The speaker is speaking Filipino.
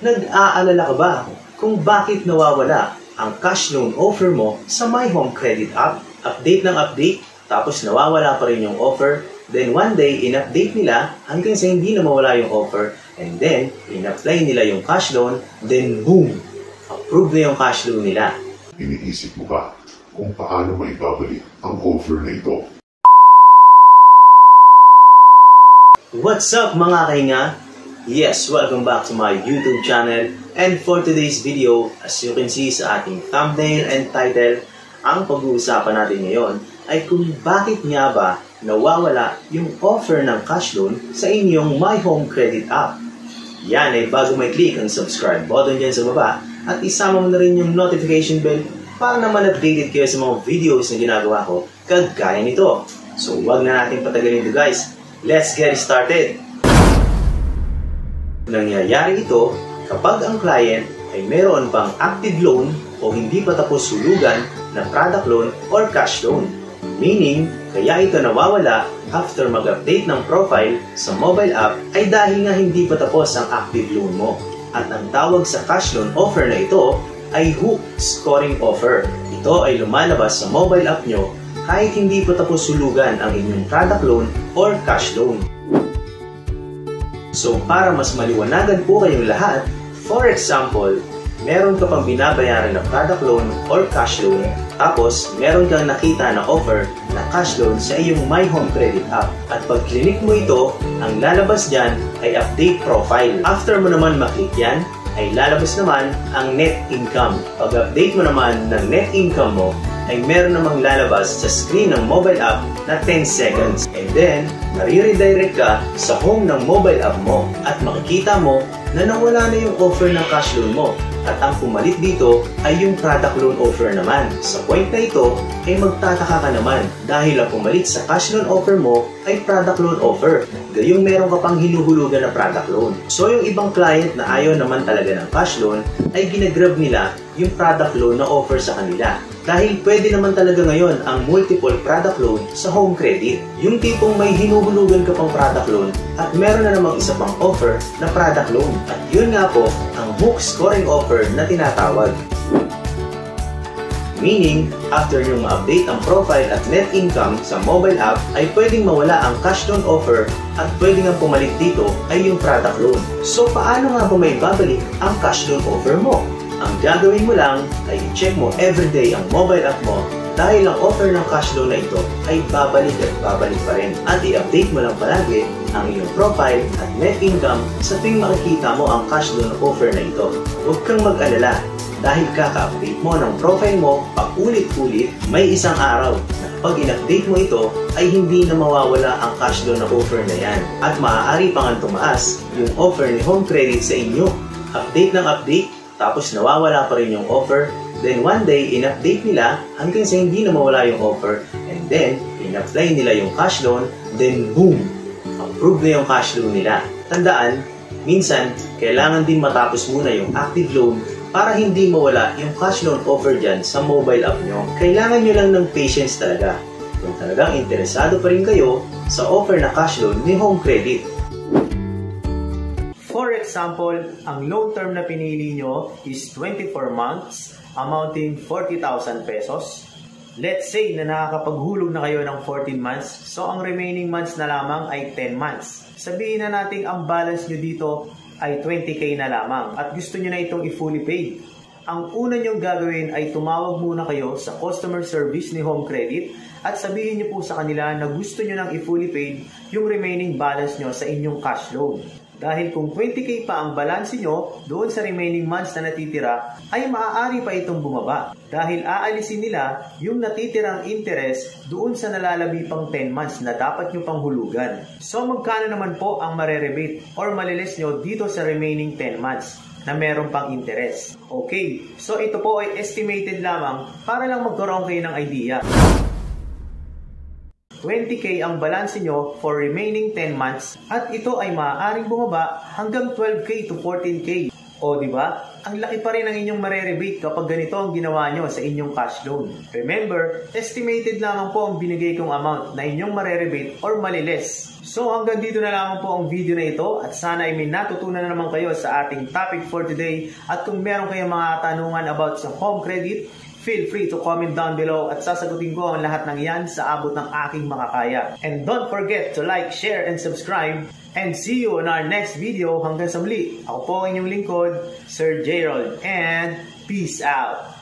Nag-aalala ka ba kung bakit nawawala ang cash loan offer mo sa My Home Credit app? Update ng update, tapos nawawala pa rin yung offer. Then one day, in-update nila hanggang sa hindi na mawala yung offer. And then, in-apply nila yung cash loan. Then boom! Approve na yung cash loan nila. Iniisip mo ba kung paano maibabalik ang offer na ito? What's up mga kahinga? Yes, welcome back to my YouTube channel. And for today's video, as you can see sa ating thumbnail and title, ang pag-uusapan natin ngayon ay kung bakit nga ba nawawala yung offer ng cash loan sa inyong My Home Credit app. Yan ay bago may click ang subscribe button dyan sa baba at isama mo na rin yung notification bell para naman updated kayo sa mga videos na ginagawa ko kagaya nito. So wag na natin patagalin ito guys. Let's get started! Nangyayari ito kapag ang client ay meron pang active loan o hindi pa tapos hulugan na product loan or cash loan. Meaning, kaya ito nawawala after mag-update ng profile sa mobile app ay dahil nga hindi pa tapos ang active loan mo. At ang tawag sa cash loan offer na ito ay hook scoring offer. Ito ay lumalabas sa mobile app nyo kahit hindi pa tapos hulugan ang inyong product loan or cash loan. So para mas maliwanagan po kayong lahat, for example, meron ka pang binabayaran na product loan or cash loan, tapos meron kang nakita na offer na cash loan sa iyong My Home Credit app. At pag klinik mo ito, ang lalabas dyan ay update profile. After mo naman maklik yan, ay lalabas naman ang net income. Pag update mo naman ng net income mo, ay meron namang lalabas sa screen ng mobile app na 10 seconds. And then, mariredirect ka sa home ng mobile app mo at makikita mo na nawala na yung offer ng cash loan mo. At ang pumalit dito ay yung product loan offer naman. Sa point na ito, ay magtataka ka naman dahil ang pumalit sa cash loan offer mo ay product loan offer. Gayong meron ka pang hinuhulugan na product loan. So yung ibang client na ayaw naman talaga ng cash loan ay ginagrab nila yung product loan na offer sa kanila. Dahil pwede naman talaga ngayon ang multiple product loan sa home credit. Yung tipong may hinuhulugan ka pang product loan at meron na namang isa pang offer na product loan. At yun nga po ang hook scoring offer na tinatawag. Meaning, after yung ma-update ang profile at net income sa mobile app, ay pwedeng mawala ang cash loan offer at pwedeng ang pumalit dito ay yung product loan. So paano nga ba may babalik ang cash loan offer mo? Ang gagawin mo lang ay i-check mo everyday ang mobile app mo dahil ang offer ng cash loan na ito ay babalik at babalik pa rin. At i-update mo lang palagi ang iyong profile at net income sa tuwing makikita mo ang cash loan offer na ito. Huwag kang mag-alala dahil kaka-update mo ng profile mo paulit-ulit, may isang araw na pag in-update mo ito ay hindi na mawawala ang cash loan na offer na yan. At maaari pang tumaas yung offer ni Home Credit sa inyo. Update ng update, tapos nawawala pa rin yung offer. Then one day, in-update nila hanggang sa hindi na mawala yung offer. And then, in-apply nila yung cash loan. Then boom! Approve na yung cash loan nila. Tandaan, minsan, kailangan din matapos muna yung active loan para hindi mawala yung cash loan offer dyan sa mobile app nyo. Kailangan nyo lang ng patience talaga kung talagang interesado pa rin kayo sa offer na cash loan ni Home Credit. For example, ang loan term na pinili nyo is 24 months, amounting 40,000 pesos. Let's say na nakakapaghulog na kayo ng 14 months, so ang remaining months na lamang ay 10 months. Sabihin na natin ang balance nyo dito ay 20k na lamang at gusto nyo na itong i-fully paid. Ang una nyong gagawin ay tumawag muna kayo sa customer service ni Home Credit at sabihin nyo po sa kanila na gusto nyo nang i-fully paid yung remaining balance nyo sa inyong cash loan. Dahil kung 20k pa ang balance nyo doon sa remaining months na natitira, ay maaari pa itong bumaba. Dahil aalisin nila yung natitirang interest doon sa nalalabi pang 10 months na dapat nyo pang hulugan. So magkano naman po ang marerebate or malilis nyo dito sa remaining 10 months na meron pang interest? Okay, so ito po ay estimated lamang para lang magkaroon kayo ng idea. 20k ang balance nyo for remaining 10 months at ito ay maaaring bumaba hanggang 12k to 14k. O di ba? Ang laki pa rin ang inyong mare-rebate kapag ganito ang ginawa nyo sa inyong cash loan. Remember, estimated lamang po ang binigay kong amount na inyong mare-rebate or maliles. So hanggang dito na lamang po ang video na ito at sana ay may natutunan na naman kayo sa ating topic for today. At kung meron kayong mga tanungan about sa home credit, feel free to comment down below at sasagutin ko ang lahat ng yan sa abot ng aking makakaya. And don't forget to like, share, and subscribe. And see you on our next video. Hanggang sa muli, ako po ang inyong lingkod, Sir Gerald, and peace out!